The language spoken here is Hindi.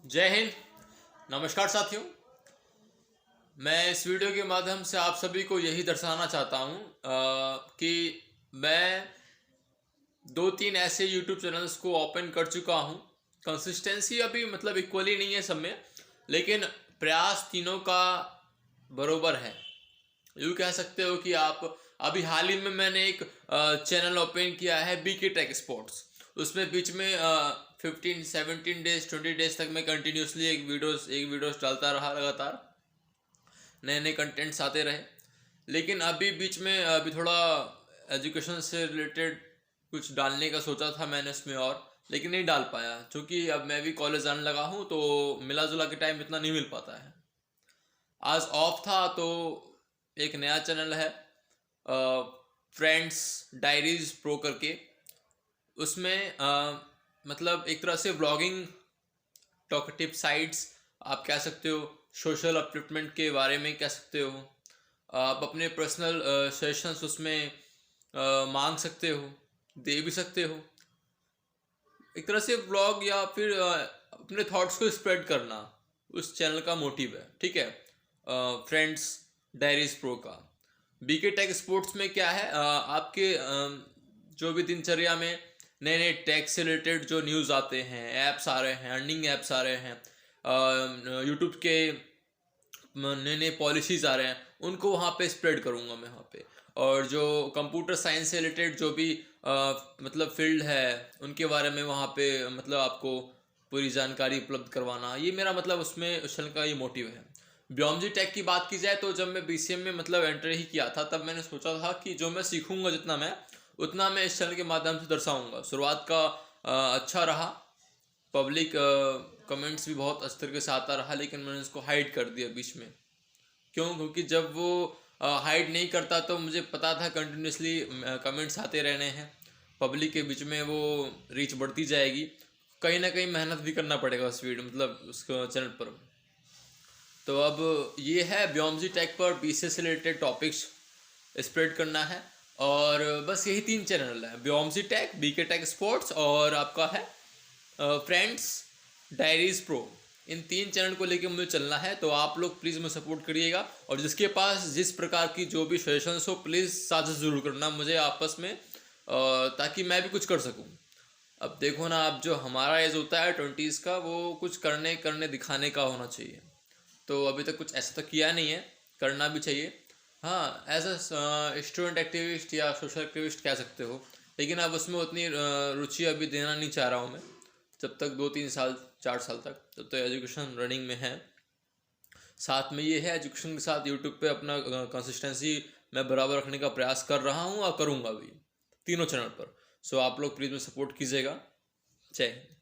जय हिंद। नमस्कार साथियों। मैं इस वीडियो के माध्यम से आप सभी को यही दर्शाना चाहता हूँ कि मैं दो तीन ऐसे यूट्यूब चैनल्स को ओपन कर चुका हूँ। कंसिस्टेंसी अभी मतलब इक्वली नहीं है सब में, लेकिन प्रयास तीनों का बरोबर है। यूँ कह सकते हो कि आप अभी हाल ही में मैंने एक चैनल ओपन किया है बीके टेक स्पोर्ट्स। उसमें बीच में 15-17 डेज 20 डेज तक मैं कंटिन्यूसली एक वीडियोस डालता रहा लगातार। नए नए कंटेंट्स आते रहे। लेकिन अभी बीच में अभी थोड़ा एजुकेशन से रिलेटेड कुछ डालने का सोचा था मैंने इसमें, और लेकिन नहीं डाल पाया क्योंकि अब मैं भी कॉलेज आने लगा हूँ तो मिला जुला के टाइम इतना नहीं मिल पाता है। आज ऑफ था तो एक नया चैनल है फ्रेंड्स डायरीज प्रो करके। उसमें मतलब एक तरह से व्लॉगिंग टॉकटिव साइट्स आप कह सकते हो, सोशल अपलिफ्टमेंट के बारे में कह सकते हो। आप अपने पर्सनल सजेशंस उसमें मांग सकते हो, दे भी सकते हो। एक तरह से व्लॉग या फिर अपने थॉट्स को स्प्रेड करना उस चैनल का मोटिव है। ठीक है। फ्रेंड्स डायरीज प्रो का बीके टेक स्पोर्ट्स में क्या है, आपके जो भी दिनचर्या में नए नए टेक से रिलेटेड जो न्यूज़ आते हैं, ऐप्स आ रहे हैं, अर्निंग ऐप्स आ रहे हैं, यूट्यूब के नए नए पॉलिसीज़ आ रहे हैं, उनको वहाँ पे स्प्रेड करूँगा मैं वहाँ पे। और जो कंप्यूटर साइंस से रिलेटेड जो भी मतलब फील्ड है उनके बारे में वहाँ पे मतलब आपको पूरी जानकारी उपलब्ध करवाना, ये मेरा मतलब उसमें उस चैनल का ये मोटिव है। ब्योमजी टेक की बात की जाए तो जब मैं बीसीएम में मतलब एंटर ही किया था तब मैंने सोचा था कि जो मैं सीखूंगा जितना मैं उतना मैं इस चैनल के माध्यम से दर्शाऊंगा। शुरुआत का अच्छा रहा, पब्लिक कमेंट्स भी बहुत अच्छे तरीके से आता रहा, लेकिन मैंने उसको हाइड कर दिया बीच में। क्यों? क्योंकि जब वो हाइड नहीं करता तो मुझे पता था कंटिन्यूसली कमेंट्स आते रहने हैं, पब्लिक के बीच में वो रीच बढ़ती जाएगी, कहीं ना कहीं मेहनत भी करना पड़ेगा उस वीडियो मतलब उस चैनल पर। तो अब ये है व्योमजी टेक पर बीसीए से रिलेटेड टॉपिक्स स्प्रेड करना है। और बस यही तीन चैनल है, व्योमजी टेक, बीके टेक स्पोर्ट्स और आपका है फ्रेंड्स डायरीज प्रो। इन तीन चैनल को लेके मुझे चलना है, तो आप लोग प्लीज़ मुझे सपोर्ट करिएगा। और जिसके पास जिस प्रकार की जो भी सजेशंस हो प्लीज़ साझा ज़रूर करना मुझे आपस में, ताकि मैं भी कुछ कर सकूं। अब देखो ना, अब जो हमारा एज होता है 20s का, वो कुछ करने करने दिखाने का होना चाहिए। तो अभी तक कुछ ऐसा तो किया नहीं है, करना भी चाहिए। हाँ, एज अ स्टूडेंट एक्टिविस्ट या सोशल एक्टिविस्ट कह सकते हो, लेकिन अब उसमें उतनी रुचि अभी देना नहीं चाह रहा हूँ मैं। जब तक 2-3 साल 4 साल तक जब तक एजुकेशन रनिंग में है, साथ में ये है एजुकेशन के साथ यूट्यूब पे अपना कंसिस्टेंसी मैं बराबर रखने का प्रयास कर रहा हूँ और करूँगा भी तीनों चैनल पर। सो आप लोग प्लीज़ में सपोर्ट कीजिएगा। जय हिंद।